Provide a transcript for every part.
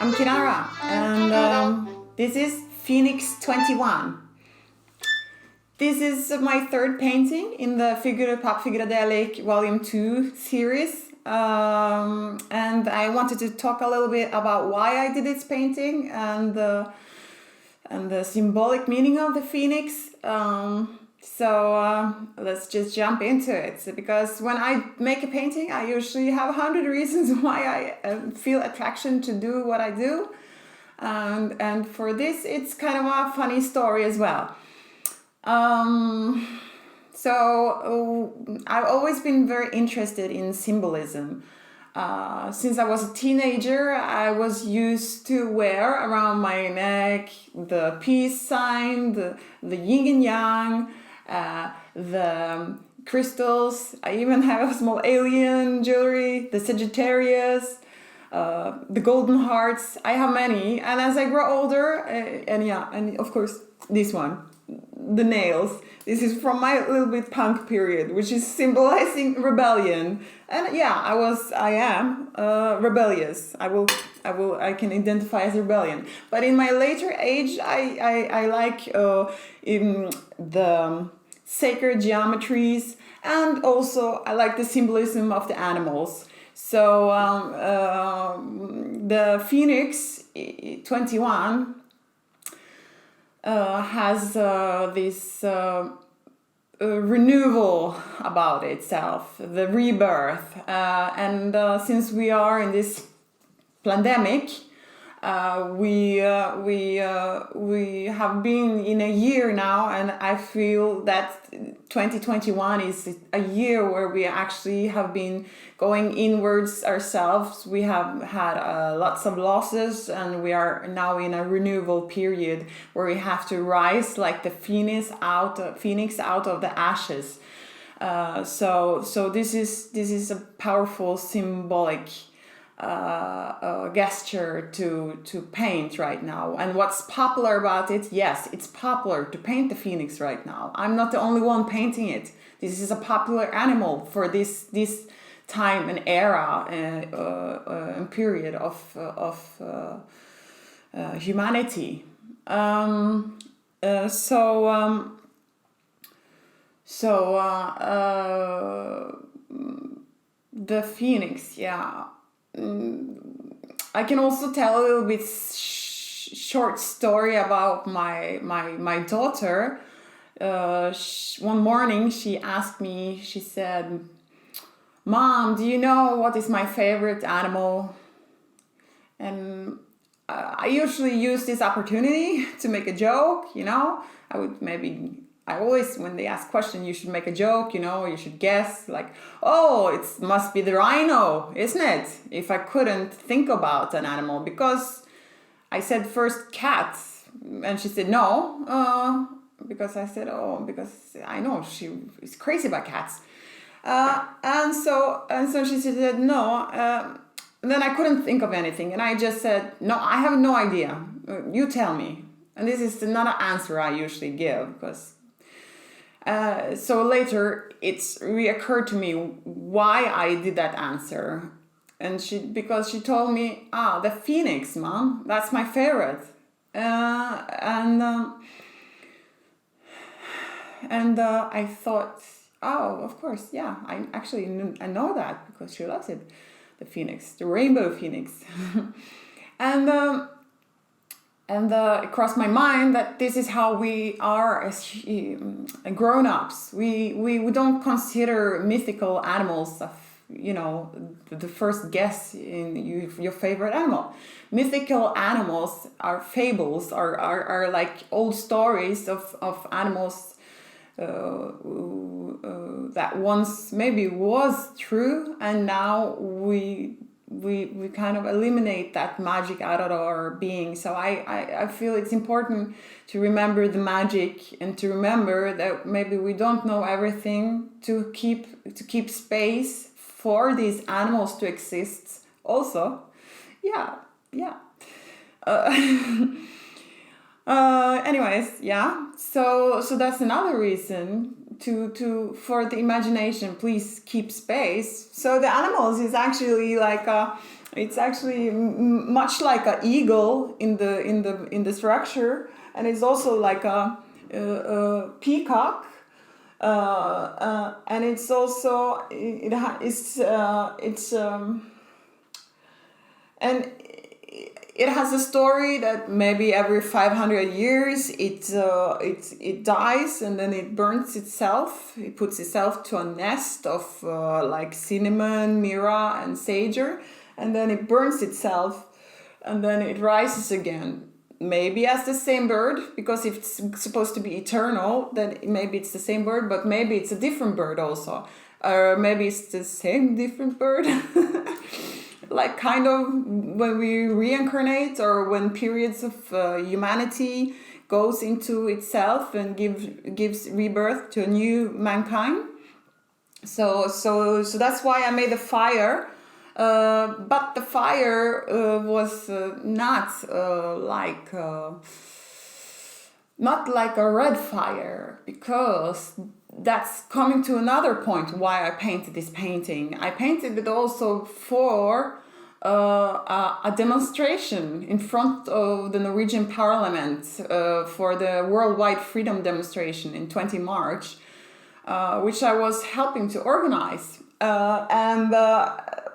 I'm Kinara, and this is Phoenix 21. This is my third painting in the Figuradelic Volume 2 series, and I wanted to talk a little bit about why I did this painting and the symbolic meaning of the phoenix. So let's just jump into it. Because when I make a painting, I usually have 100 reasons why I feel attraction to do what I do. And for this, it's kind of a funny story as well. So I've always been very interested in symbolism. Since I was a teenager, I was used to wear around my neck the peace sign, the yin and yang, the crystals. I even have a small alien jewelry, the Sagittarius, the golden hearts. I have many, and as I grow older, and of course this one, the nails. This is from my little bit punk period, which is symbolizing rebellion. And yeah, I am rebellious. I can identify as rebellion. But in my later age, I like in the sacred geometries, and also I like the symbolism of the animals. So the Phoenix 21 has this renewal about itself, the rebirth, and since we are in this pandemic, we have been in a year now, and I feel that 2021 is a year where we actually have been going inwards ourselves. We have had lots of losses, and we are now in a renewal period where we have to rise like the phoenix out of the ashes. So this is a powerful symbolic gesture to paint right now. And what's popular about it? Yes, it's popular to paint the phoenix right now. I'm not the only one painting it. This is a popular animal for this time and era and period of humanity. The phoenix, yeah. I can also tell a little bit short story about my daughter. One morning she asked me, she said, "Mom, do you know what is my favorite animal?" And I usually use this opportunity to make a joke, I always, when they ask questions, you should make a joke, you should guess, like, oh, it must be the rhino, isn't it? If I couldn't think about an animal, because I said first cat, and she said no, because I said, oh, because I know she is crazy about cats. And so she said no, and then I couldn't think of anything, and I just said, no, I have no idea, you tell me. And this is not an answer I usually give, because so later it's reoccurred to me why I did that answer, and because she told me, the phoenix, Mom, that's my favorite, and I thought, oh, of course, yeah, I know that because she loves it, the phoenix, the rainbow phoenix. And it crossed my mind that this is how we are as grown-ups. We don't consider mythical animals the first guess in your favorite animal. Mythical animals are fables, are like old stories of animals that once maybe was true, and now we kind of eliminate that magic out of our being. So I feel it's important to remember the magic, and to remember that maybe we don't know everything, to keep space for these animals to exist also. Yeah. Anyways, yeah. So that's another reason for the imagination, please keep space. So the animals is actually like it's actually much like an eagle in the structure, and it's also like a peacock, and it's also and it has a story that maybe every 500 years it dies, and then it burns itself. It puts itself to a nest of like cinnamon, myrrh, and sager, and then it burns itself, and then it rises again. Maybe as the same bird, because if it's supposed to be eternal, then maybe it's the same bird, but maybe it's a different bird also, or maybe it's the same different bird. Like kind of when we reincarnate, or when periods of humanity goes into itself and gives rebirth to a new mankind. So that's why I made a fire, but the fire was not like a red fire, because that's coming to another point why I painted this painting. I painted it also for a demonstration in front of the Norwegian Parliament for the Worldwide Freedom Demonstration in 20 March, which I was helping to organize. And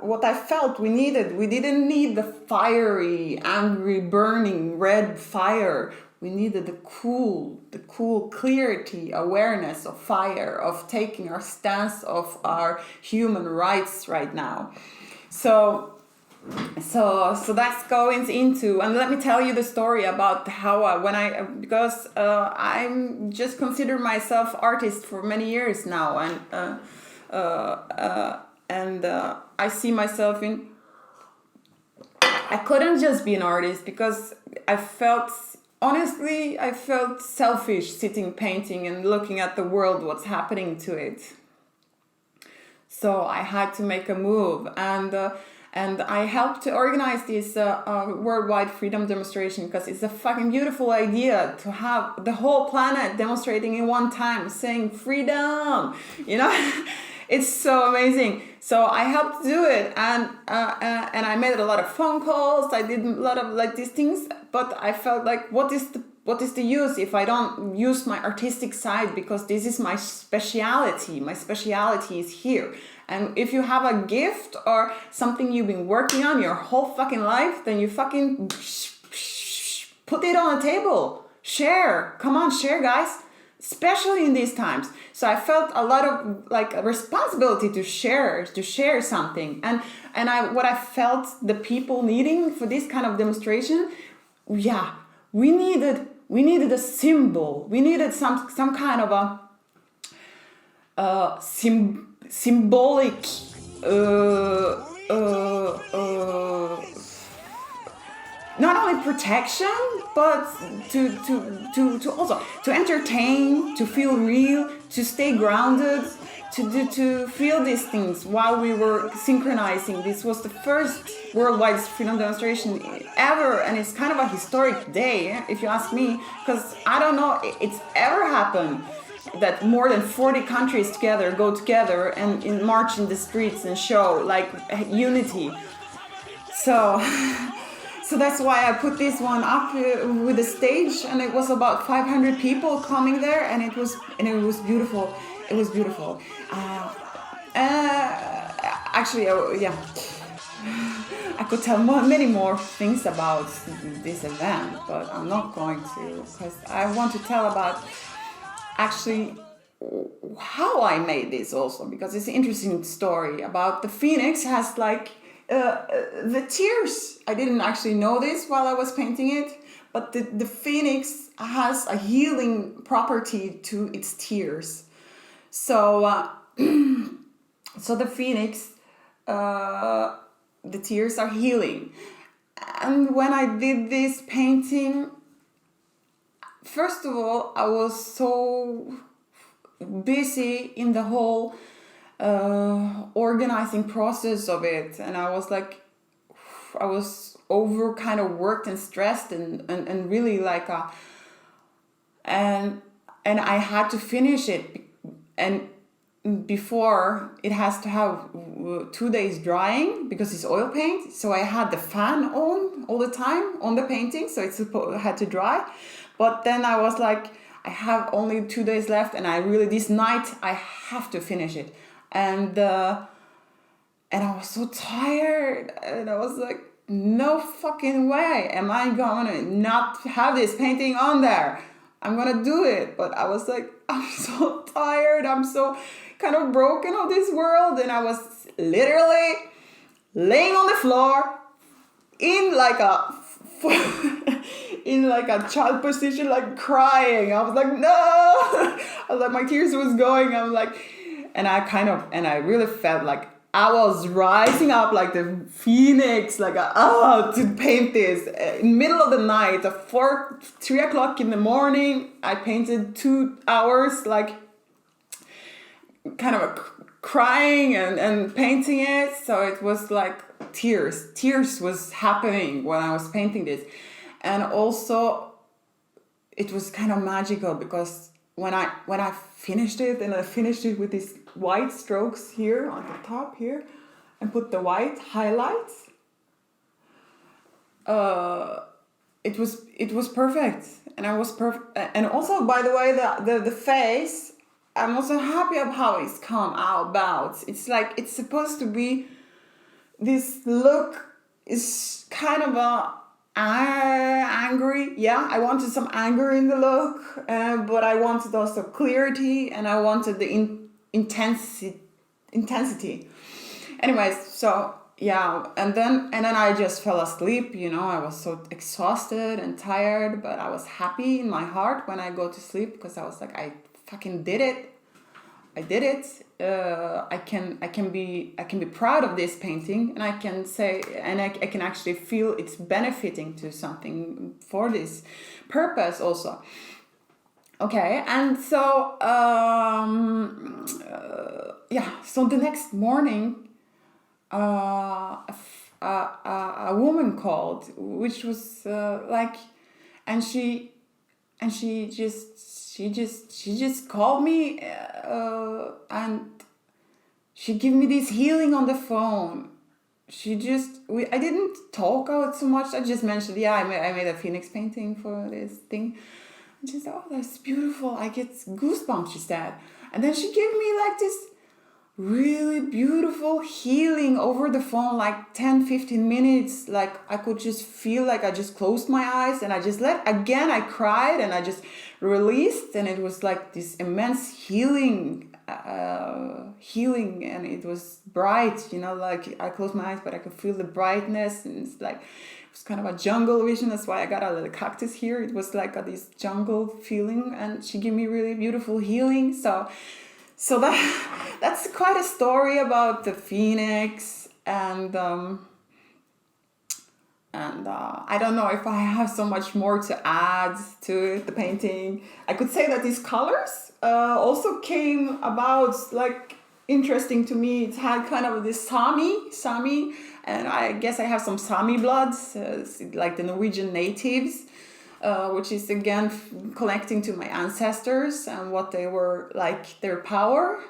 what I felt we didn't need the fiery, angry, burning red fire. We needed the cool clarity, awareness of fire, of taking our stance of our human rights right now. So that's going into, and let me tell you the story about how because I'm just consider myself artist for many years now, and I see myself in. I couldn't just be an artist because I felt selfish sitting painting and looking at the world, what's happening to it. So I had to make a move, and I helped to organize this worldwide freedom demonstration, because it's a fucking beautiful idea to have the whole planet demonstrating in one time, saying freedom, It's so amazing. So I helped do it, and I made a lot of phone calls. I did a lot of like these things, but I felt like, what is the use if I don't use my artistic side, because this is my speciality. My speciality is here. And if you have a gift or something you've been working on your whole fucking life, then you fucking put it on the table. Share. Come on, share, guys. Especially in these times. So I felt a lot of like a responsibility to share something. And what I felt the people needing for this kind of demonstration, we needed a symbol. We needed some kind of a symbolic not only protection, but to also to entertain, to feel real, to stay grounded, to feel these things while we were synchronizing. This was the first worldwide freedom demonstration ever, and it's kind of a historic day, if you ask me, because I don't know it's ever happened that more than 40 countries go together and march in the streets and show like unity. So that's why I put this one up with the stage, and it was about 500 people coming there, and it was beautiful. It was beautiful. Actually, I could tell many more things about this event, but I'm not going to, because I want to tell about actually how I made this also, because it's an interesting story about the phoenix has like the tears. I didn't actually know this while I was painting it, but the phoenix has a healing property to its tears. So so the phoenix, the tears are healing. And when I did this painting, first of all, I was so busy in the whole organizing process of it, and I was over kind of worked and stressed and really like and I had to finish it, and before it has to have 2 days drying because it's oil paint. So I had the fan on all the time on the painting, so it had to dry. But then I was like, I have only 2 days left, and I really, this night I have to finish it. And I was so tired, and I was like, no fucking way am I gonna not have this painting on there. I'm gonna do it. But I was like, I'm so tired, I'm so kind of broken of this world, and I was literally laying on the floor in like a in like a child position, like crying. I was like, no. I was like, my tears was going. I'm like, and I really felt like I was rising up like the phoenix, like to paint this. In the middle of the night, at 3 o'clock in the morning, I painted 2 hours, like kind of crying and painting it. So it was like tears was happening when I was painting this. And also it was kind of magical because when I finished it, and I finished it with these white strokes here on the top here, and put the white highlights, it was perfect. And I was perfect. And also, by the way, the face, I'm also happy of how it's come about. It's like, it's supposed to be, this look is kind of angry. Yeah, I wanted some anger in the look, but I wanted also clarity, and I wanted the intensity. Anyways, so yeah, and then I just fell asleep. I was so exhausted and tired, but I was happy in my heart when I go to sleep, because I was like, I fucking did it. I did it. I can be proud of this painting, and I can say, and I can actually feel it's benefiting to something for this purpose also. Okay, and so so the next morning, a woman called, which was and she just called me, and she gave me this healing on the phone. I didn't talk out so much. I just mentioned, I made a phoenix painting for this thing. And she said, oh, that's beautiful. I get goosebumps, she said. And then she gave me like this really beautiful healing over the phone, like 10-15 minutes. Like I could just feel like I just closed my eyes, and I just I cried, and I just released, and it was like this immense healing, and it was bright, like I closed my eyes, but I could feel the brightness, and it's like, it was kind of a jungle vision. That's why I got a little cactus here. It was like this jungle feeling, and she gave me really beautiful healing. So that's quite a story about the phoenix, and I don't know if I have so much more to add to the painting. I could say that these colors also came about, like, interesting to me. It had kind of this Sami, and I guess I have some Sami blood, like the Norwegian natives, which is again connecting to my ancestors and what they were like, their power.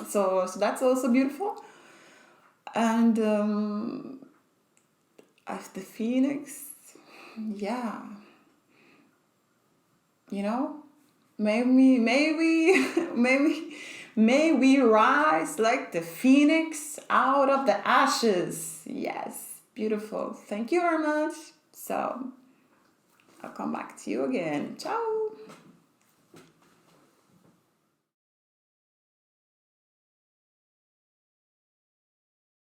So that's also beautiful. And as the phoenix, yeah, may we rise like the phoenix out of the ashes. Yes, beautiful. Thank you very much. So I'll come back to you again. Ciao.